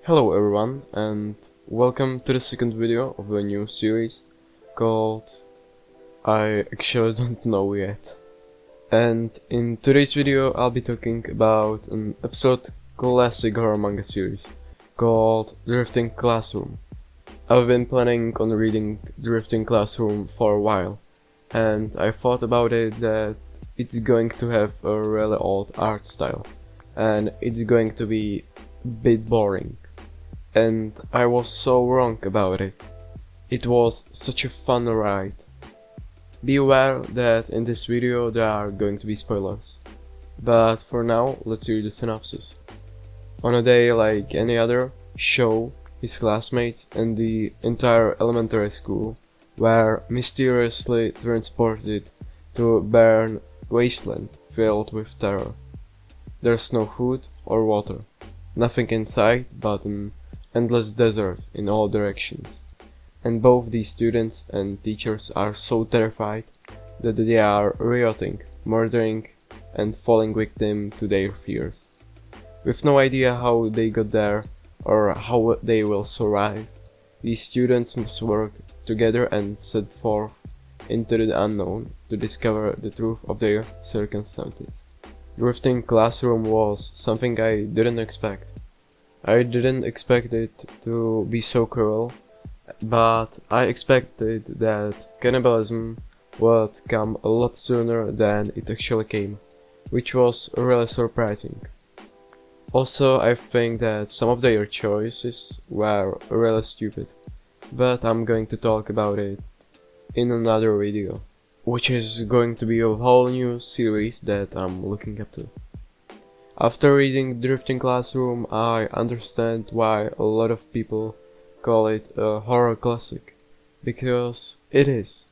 Hello everyone, and welcome to the second video of a new series called I actually don't know yet. And in today's video I'll be talking about an episode classic horror manga series called Drifting Classroom. I've been planning on reading Drifting Classroom for a while, and I thought about it that it's going to have a really old art style, and it's going to be a bit boring. And I was so wrong about it. It was such a fun ride. Be aware that in this video there are going to be spoilers. But for now, let's read the synopsis. On a day like any other, Sho, his classmates, and the entire elementary school were mysteriously transported to a barren wasteland filled with terror. There's no food or water, nothing in sight but an endless desert in all directions, and both the students and teachers are so terrified that they are rioting, murdering, and falling victim to their fears. With no idea how they got there or how they will survive, these students must work together and set forth into the unknown to discover the truth of their circumstances. Drifting Classroom was something I didn't expect. I didn't expect it to be so cruel, but I expected that cannibalism would come a lot sooner than it actually came, which was really surprising. Also, I think that some of their choices were really stupid, but I'm going to talk about it in another video, which is going to be a whole new series that I'm looking up to. After reading Drifting Classroom, I understand why a lot of people call it a horror classic, because it is.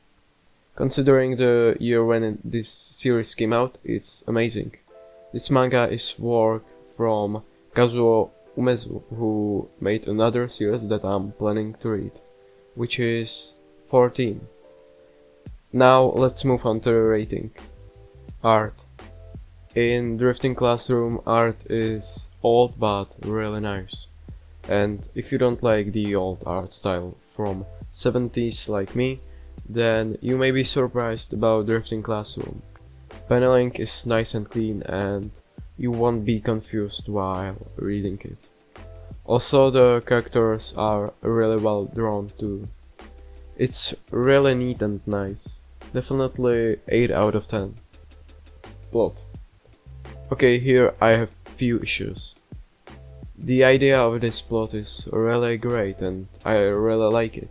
Considering the year when this series came out, it's amazing. This manga is work from Kazuo Umezu, who made another series that I'm planning to read, which is 14. Now let's move on to the rating. Art. In Drifting Classroom, art is old but really nice. And if you don't like the old art style from 70s like me, then you may be surprised about Drifting Classroom. Paneling is nice and clean, and you won't be confused while reading it. Also, the characters are really well drawn too. It's really neat and nice. Definitely 8 out of 10. Plot. Okay, here I have few issues. The idea of this plot is really great and I really like it,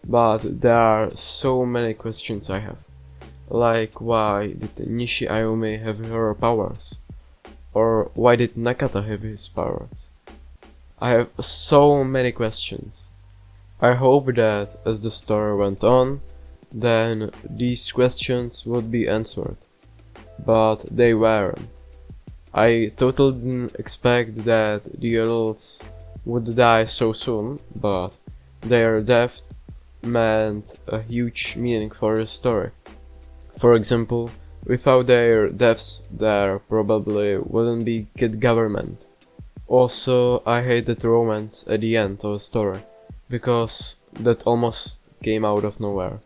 but there are so many questions I have. Like, why did Nishi Ayumi have her powers? Or why did Nakata have his powers? I have so many questions. I hope that as the story went on, then these questions would be answered, but they weren't. I totally didn't expect that the adults would die so soon, but their death meant a huge meaning for the story. For example, without their deaths there probably wouldn't be Kid Government. Also, I hated romance at the end of the story, because that almost came out of nowhere.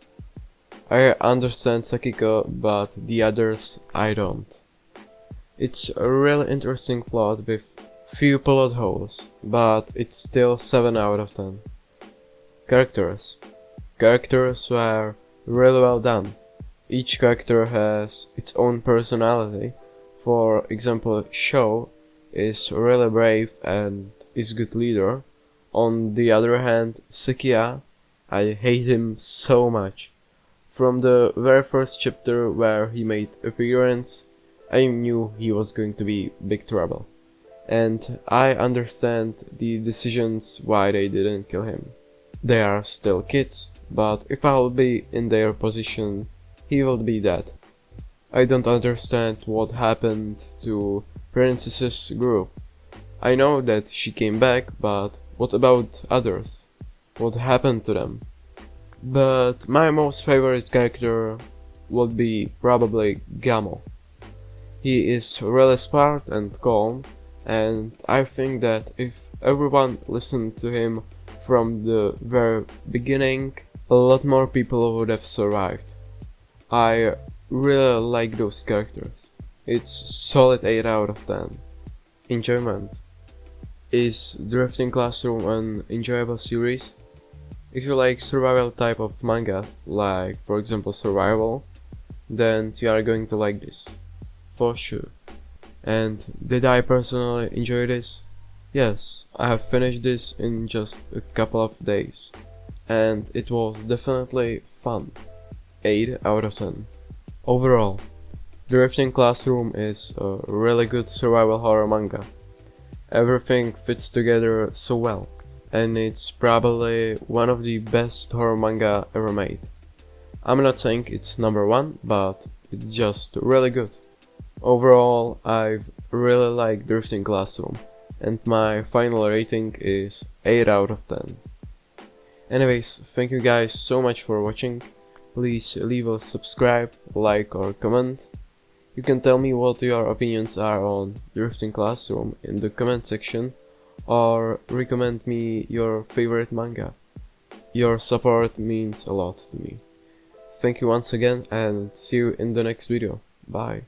I understand Sakiko, but the others I don't. It's a really interesting plot with few plot holes, but it's still 7 out of 10. Characters. Characters were really well done. Each character has its own personality. For example, Sho is really brave and is a good leader. On the other hand, Sekiya, I hate him so much. From the very first chapter where he made appearance, I knew he was going to be big trouble, and I understand the decisions why they didn't kill him. They are still kids, but if I'll be in their position, he will be dead. I don't understand what happened to Princess's group. I know that she came back, but what about others? What happened to them? But my most favorite character would be probably Gamo. He is really smart and calm, and I think that if everyone listened to him from the very beginning, a lot more people would have survived. I really like those characters. It's solid 8 out of 10. Enjoyment. Is Drifting Classroom an enjoyable series? If you like survival type of manga, like for example survival, then you are going to like this, for sure. And did I personally enjoy this? Yes, I have finished this in just a couple of days, and it was definitely fun. 8 out of 10. Overall, Drifting Classroom is a really good survival horror manga. Everything fits together so well, and it's probably one of the best horror manga ever made. I'm not saying it's number one, but it's just really good. Overall, I've really liked Drifting Classroom, and my final rating is 8 out of 10. Anyways, thank you guys so much for watching. Please leave a subscribe, like or comment. You can tell me what your opinions are on Drifting Classroom in the comment section, or recommend me your favorite manga. Your support means a lot to me. Thank you once again, and see you in the next video. Bye.